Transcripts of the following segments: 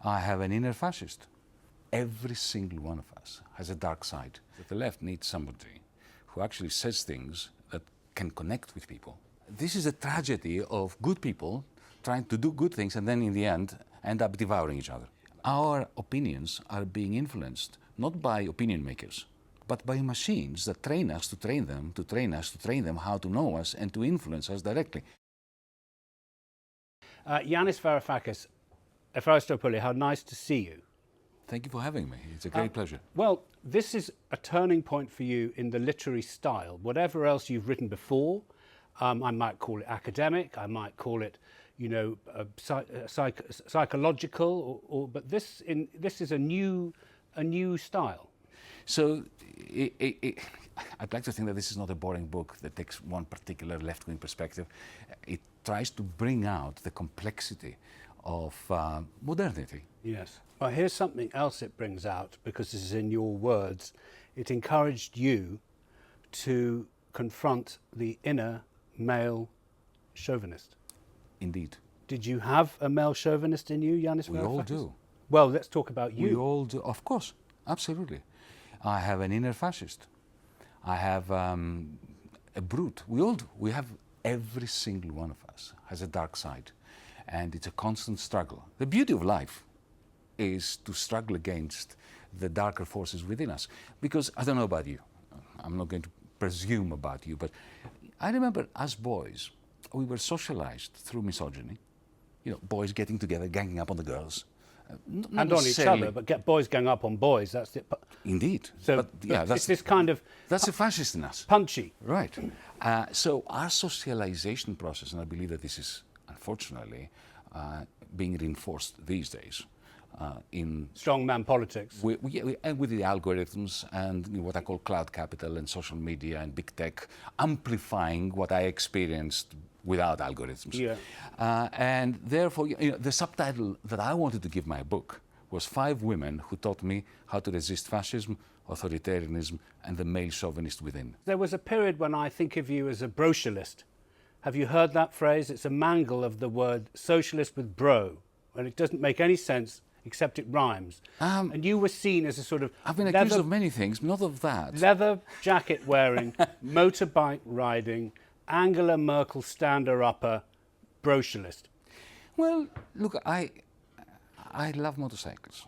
I have an inner fascist. Every single one of us has a dark side. The left needs somebody who actually says things that can connect with people. This is a tragedy of good people trying to do good things and then in the end up devouring each other. Our opinions are being influenced not by opinion makers, but by machines that train us to train them, to train us to train them how to know us and to influence us directly. Yanis Varoufakis, Efraristopouli, how nice to see you. Thank you for having me. It's a great pleasure. Well, this is a turning point for you in the literary style. Whatever else you've written before, I might call it academic, I might call it, psychological, but this is a new style. So I'd like to think that this is not a boring book that takes one particular left-wing perspective. It tries to bring out the complexity of modernity. Yes. Well, here's something else it brings out, because this is in your words. It encouraged you to confront the inner male chauvinist. Indeed. Did you have a male chauvinist in you, Yanis Varoufakis? We all do. Well, let's talk about you. We all do, of course, absolutely. I have an inner fascist. I have a brute. We all do. We have, every single one of us has a dark side, and it's a constant struggle. The beauty of life is to struggle against the darker forces within us. Because I don't know about you, I'm not going to presume about you, but I remember as boys, we were socialized through misogyny. You know, boys getting together, ganging up on the girls. And on each other, but get boys gang up on boys, that's it. Indeed. So but, yeah, it's this kind of... That's the fascist in us. Punchy. Right. So our socialization process, and I believe that this is, unfortunately, being reinforced these days, in strongman politics. And with the algorithms and what I call cloud capital and social media and big tech amplifying what I experienced without algorithms. Yeah. And therefore, the subtitle that I wanted to give my book was 5 women who taught me how to resist fascism, authoritarianism, and the male chauvinist within. There was a period when I think of you as a brochurist. Have you heard that phrase? It's a mangle of the word socialist with bro, and it doesn't make any sense except it rhymes. And you were seen as a sort of... I've been accused of many things, not of that. Leather jacket wearing, motorbike riding, Angela Merkel stander-upper brochurist. Well, look, I love motorcycles.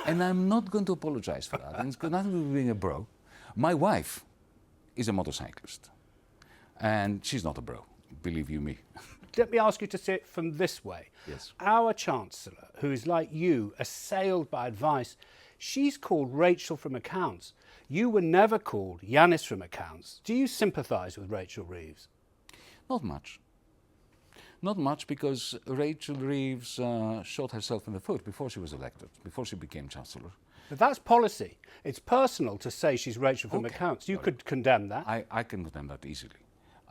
And I'm not going to apologize for that. And it's got nothing to do with being a bro. My wife is a motorcyclist. And she's not a bro, believe you me. Let me ask you to say it from this way. Yes. Our Chancellor, who is like you, assailed by advice, she's called Rachel from Accounts. You were never called Yanis from Accounts. Do you sympathise with Rachel Reeves? Not much. Not much, because Rachel Reeves shot herself in the foot before she was elected, before she became Chancellor. But that's policy. It's personal to say she's Rachel from Accounts. You could condemn that. I can condemn that easily.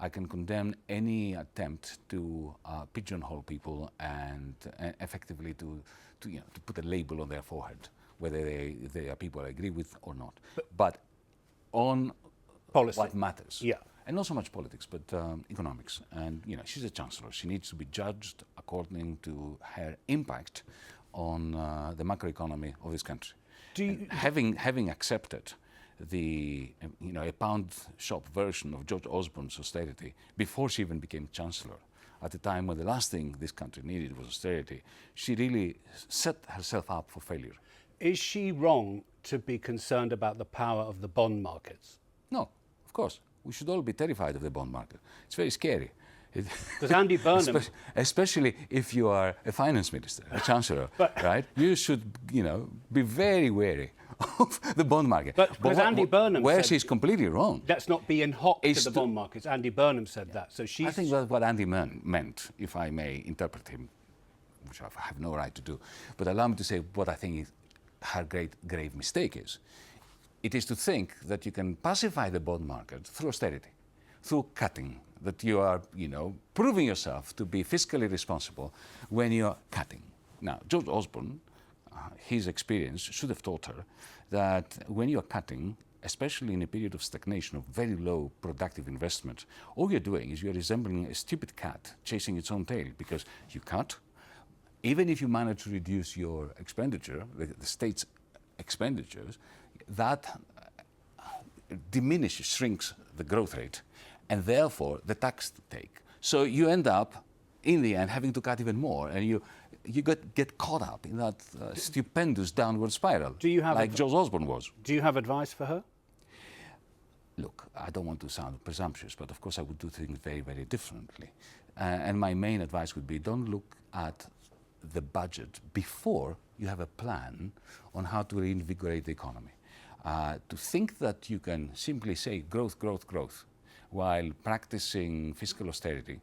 I can condemn any attempt to pigeonhole people and effectively to put a label on their forehead, whether they are people I agree with or not. But on policy. What matters. Yeah. And not so much politics, but economics. And she's a chancellor. She needs to be judged according to her impact on the macroeconomy of this country. Having accepted a pound shop version of George Osborne's austerity before she even became chancellor, at a time when the last thing this country needed was austerity, she really set herself up for failure. Is she wrong to be concerned about the power of the bond markets? No, of course. We should all be terrified of the bond market. It's very scary. Because Andy Burnham... Especially if you are a finance minister, a chancellor, right? You should, be very wary of the bond market. But because Andy Burnham where said... she's completely wrong. Let's not be in hock to the bond markets. Andy Burnham said that. So she's... I think that's what Andy meant, if I may interpret him, which I have no right to do. But allow me to say what I think her grave mistake is. It is to think that you can pacify the bond market through austerity, through cutting, that you are, proving yourself to be fiscally responsible when you're cutting. Now, George Osborne, his experience should have taught her that when you're cutting, especially in a period of stagnation, of very low productive investment, all you're doing is you're resembling a stupid cat chasing its own tail, because you cut, even if you manage to reduce your expenditure, the state's expenditures, that diminishes, shrinks the growth rate, and therefore the tax take. So you end up, in the end, having to cut even more, and you get caught up in that stupendous downward spiral, like George Osborne was. Do you have advice for her? Look, I don't want to sound presumptuous, but of course I would do things very, very differently. And my main advice would be, don't look at the budget before you have a plan on how to reinvigorate the economy. To think that you can simply say growth, growth, growth, while practicing fiscal austerity,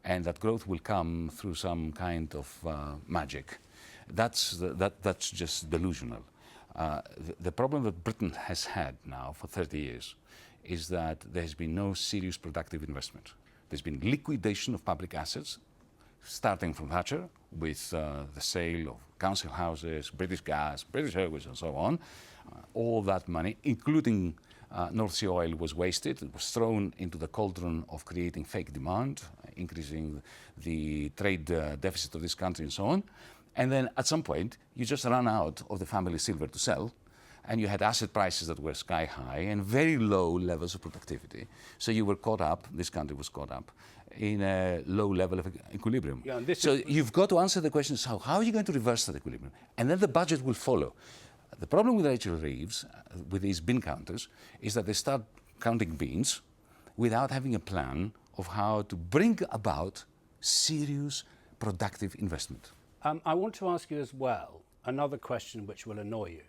and that growth will come through some kind of magic, that's just delusional. The problem that Britain has had now for 30 years is that there has been no serious productive investment. There's been liquidation of public assets, starting from Thatcher with the sale of council houses, British Gas, British Airways and so on. All that money, including North Sea oil, was wasted. It was thrown into the cauldron of creating fake demand, increasing the trade deficit of this country and so on. And then at some point, you just ran out of the family silver to sell, and you had asset prices that were sky high and very low levels of productivity. So you were caught up, this country was caught up, in a low level of equilibrium. Yeah, so you've got to answer the question, so how are you going to reverse that equilibrium? And then the budget will follow. The problem with Rachel Reeves, with these bean counters, is that they start counting beans without having a plan of how to bring about serious, productive investment. I want to ask you as well another question which will annoy you.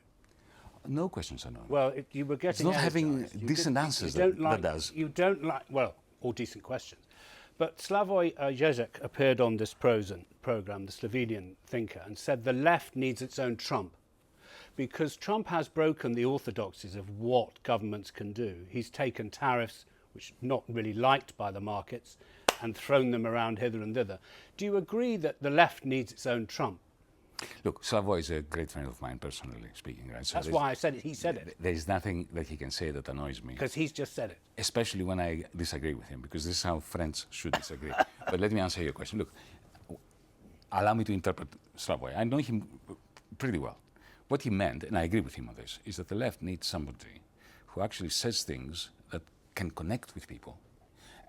No questions annoy me. Well, you were getting. It's not having decent answers that does. You don't like, well, or decent questions. But Slavoj Žižek appeared on this program, the Slovenian thinker, and said the left needs its own Trump, because Trump has broken the orthodoxies of what governments can do. He's taken tariffs, which are not really liked by the markets, and thrown them around hither and thither. Do you agree that the left needs its own Trump? Look, Slavoj is a great friend of mine, personally speaking. Right? So that's why I said it. He said it. There's nothing that he can say that annoys me. Because he's just said it. Especially when I disagree with him, because this is how friends should disagree. But let me answer your question. Look, allow me to interpret Slavoj. I know him pretty well. What he meant, and I agree with him on this, is that the left needs somebody who actually says things that can connect with people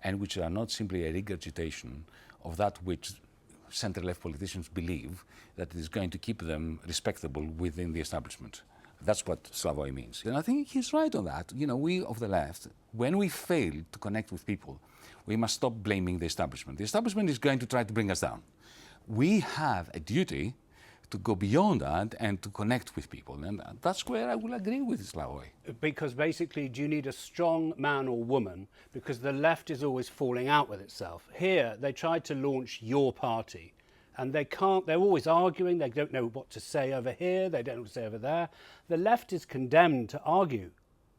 and which are not simply a regurgitation of that which center-left politicians believe that is going to keep them respectable within the establishment. That's what Slavoj means. And I think he's right on that. You know, we of the left, when we fail to connect with people, we must stop blaming the establishment. The establishment is going to try to bring us down. We have a duty to go beyond that and to connect with people. And that's where I will agree with Slavoj. Because basically, do you need a strong man or woman? Because the left is always falling out with itself. Here, they tried to launch your party, and they can't, they're always arguing, they don't know what to say over here, they don't know what to say over there. The left is condemned to argue,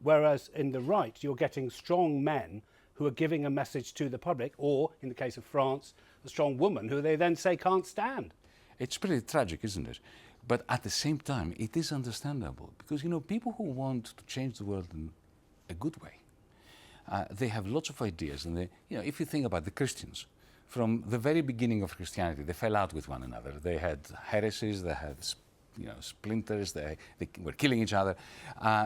whereas in the right, you're getting strong men who are giving a message to the public, or, in the case of France, a strong woman who they then say can't stand. It's pretty tragic, isn't it? But at the same time, it is understandable because, you know, people who want to change the world in a good way, they have lots of ideas. And they, you know, if you think about the Christians, from the very beginning of Christianity, they fell out with one another. They had heresies, they had, you know, splinters, they were killing each other.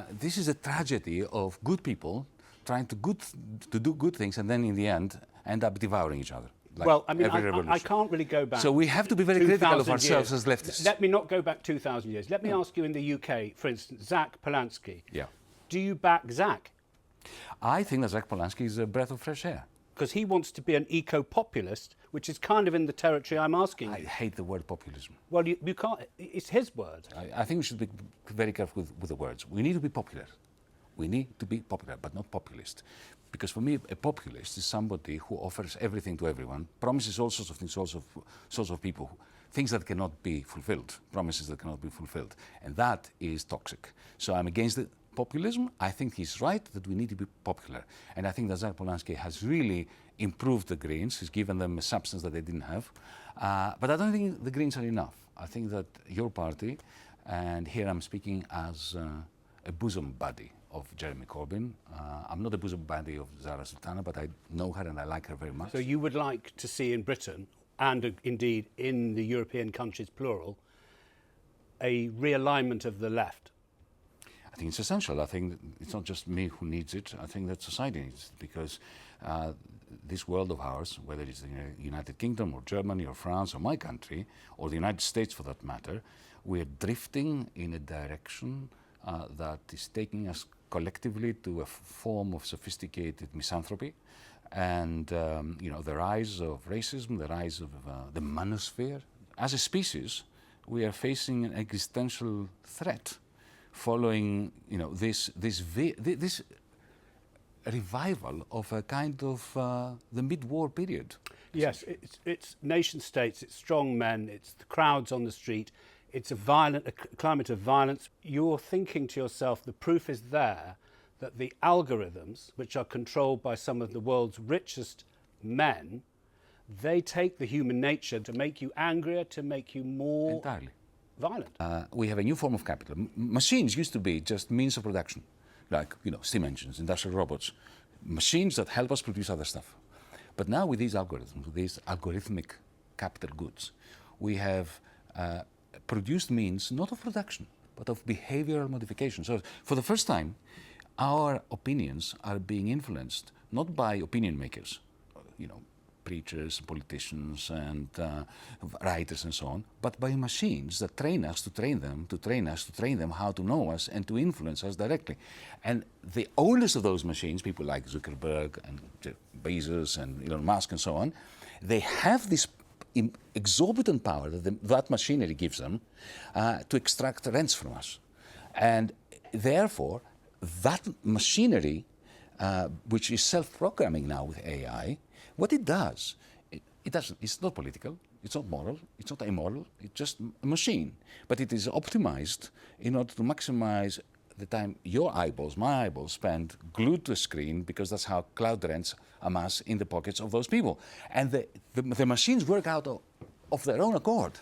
This is a tragedy of good people trying to do good things and then in the end up devouring each other. Like well, I mean, I can't really go back. So we have to be very critical of ourselves as leftists. Let me not go back 2,000 years. Let me ask you in the UK, for instance, Zach Polanski. Yeah. Do you back Zach? I think that Zach Polanski is a breath of fresh air. Because he wants to be an eco-populist, which is kind of in the territory I'm asking you. I hate the word populism. Well, you can't. It's his word. I think we should be very careful with the words. We need to be popular. We need to be popular, but not populist. Because for me, a populist is somebody who offers everything to everyone, promises all sorts of things, all sorts of people, things that cannot be fulfilled, promises that cannot be fulfilled. And that is toxic. So I'm against the populism. I think he's right that we need to be popular. And I think that Zach Polanski has really improved the Greens. He's given them a substance that they didn't have. But I don't think the Greens are enough. I think that your party, and here I'm speaking as a bosom buddy of Jeremy Corbyn. I'm not a bosom buddy of Zara Sultana, but I know her and I like her very much. So you would like to see in Britain, and indeed in the European countries, plural, a realignment of the left? I think it's essential. I think it's not just me who needs it. I think that society needs it, because this world of ours, whether it's the United Kingdom or Germany or France or my country or the United States for that matter, we are drifting in a direction that is taking us collectively to a form of sophisticated misanthropy. And the rise of racism, the rise of the manosphere. As a species, we are facing an existential threat following this revival of a kind of the mid-war period. Yes, it's nation states, it's strong men, it's the crowds on the street, it's a climate of violence. You're thinking to yourself, the proof is there that the algorithms, which are controlled by some of the world's richest men, they take the human nature to make you angrier, to make you more entirely violent. We have a new form of capital. Machines used to be just means of production, like steam engines, industrial robots, machines that help us produce other stuff. But now with these algorithms, with these algorithmic capital goods, we have produced means not of production, but of behavioral modification. So for the first time, our opinions are being influenced not by opinion makers, preachers, politicians, and writers, and so on, but by machines that train us to train them, to train us, to train them how to know us and to influence us directly. And the owners of those machines, people like Zuckerberg and Jeff Bezos and Elon Musk and so on, they have this exorbitant power that machinery gives them to extract rents from us. And therefore, that machinery, which is self-programming now with AI, what it does, it's not political, it's not moral, it's not immoral, it's just a machine. But it is optimized in order to maximize the time your eyeballs, my eyeballs, spend glued to a screen, because that's how cloud rents amass in the pockets of those people. And the machines work out of their own accord,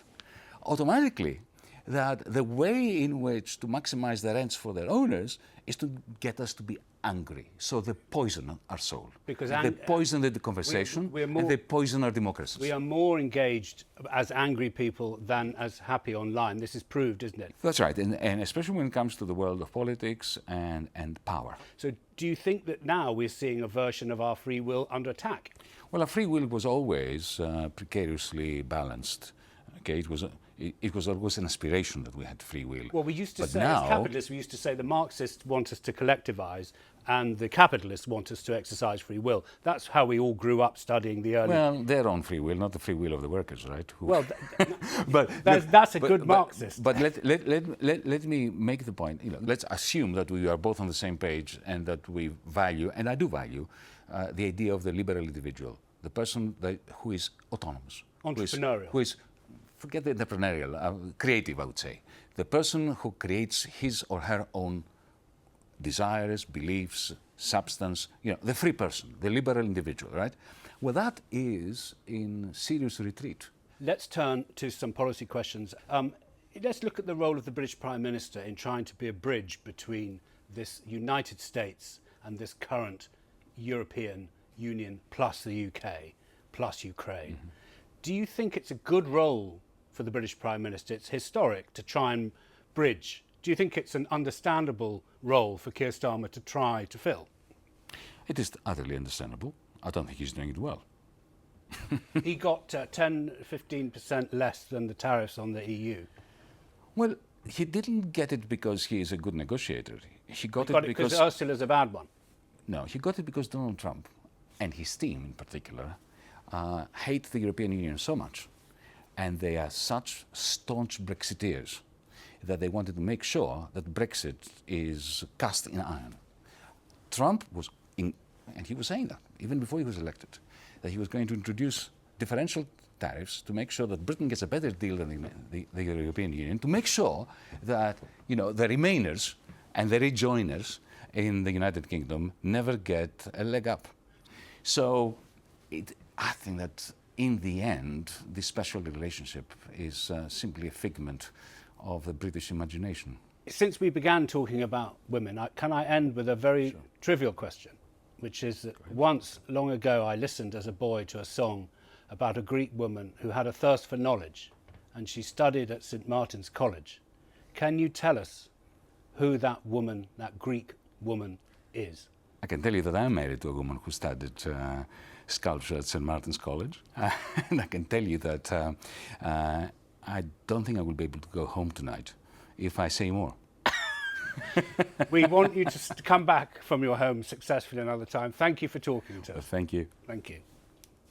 automatically, that the way in which to maximize the rents for their owners is to get us to be angry. So they poison our soul. Because they poison the conversation, and they poison our democracies. We are more engaged as angry people than as happy online. This is proved, isn't it? That's right, and especially when it comes to the world of politics and power. So do you think that now we're seeing a version of our free will under attack? Well, our free will was always precariously balanced. Okay, it was always an aspiration that we had free will. Well, we used to say, as capitalists, we used to say the Marxists want us to collectivise and the capitalists want us to exercise free will. That's how we all grew up studying the early... Well, their own free will, not the free will of the workers, right? Well, that's a good Marxist. But let me make the point. Let's assume that we are both on the same page and that we value, and I do value, the idea of the liberal individual, the person who is autonomous. Entrepreneurial. Forget the entrepreneurial, creative, I would say. The person who creates his or her own desires, beliefs, substance, the free person, the liberal individual, right? Well, that is in serious retreat. Let's turn to some policy questions. Let's look at the role of the British Prime Minister in trying to be a bridge between this United States and this current European Union plus the UK plus Ukraine. Mm-hmm. Do you think it's a good role for the British Prime Minister? It's historic to try and bridge. Do you think it's an understandable role for Keir Starmer to try to fill? It is utterly understandable. I don't think he's doing it well. He got 10-15% less than the tariffs on the EU. Well, he didn't get it because he is a good negotiator. He got it because Ursula's a bad one. No, he got it because Donald Trump, and his team in particular, hate the European Union so much, and they are such staunch Brexiteers that they wanted to make sure that Brexit is cast in iron. Trump was, and he was saying that even before he was elected, that he was going to introduce differential tariffs to make sure that Britain gets a better deal than the European Union, to make sure that the Remainers and the rejoiners in the United Kingdom never get a leg up. So I think that in the end, this special relationship is simply a figment of the British imagination. Since we began talking about women, can I end with a very trivial question, which is that once, long ago, I listened as a boy to a song about a Greek woman who had a thirst for knowledge, and she studied at St. Martin's College. Can you tell us who that woman, that Greek woman, is? I can tell you that I'm married to a woman who studied sculpture at St. Martin's College. And I can tell you that I don't think I will be able to go home tonight if I say more. We want you to come back from your home successfully another time. Thank you for talking to us. Thank you. Thank you.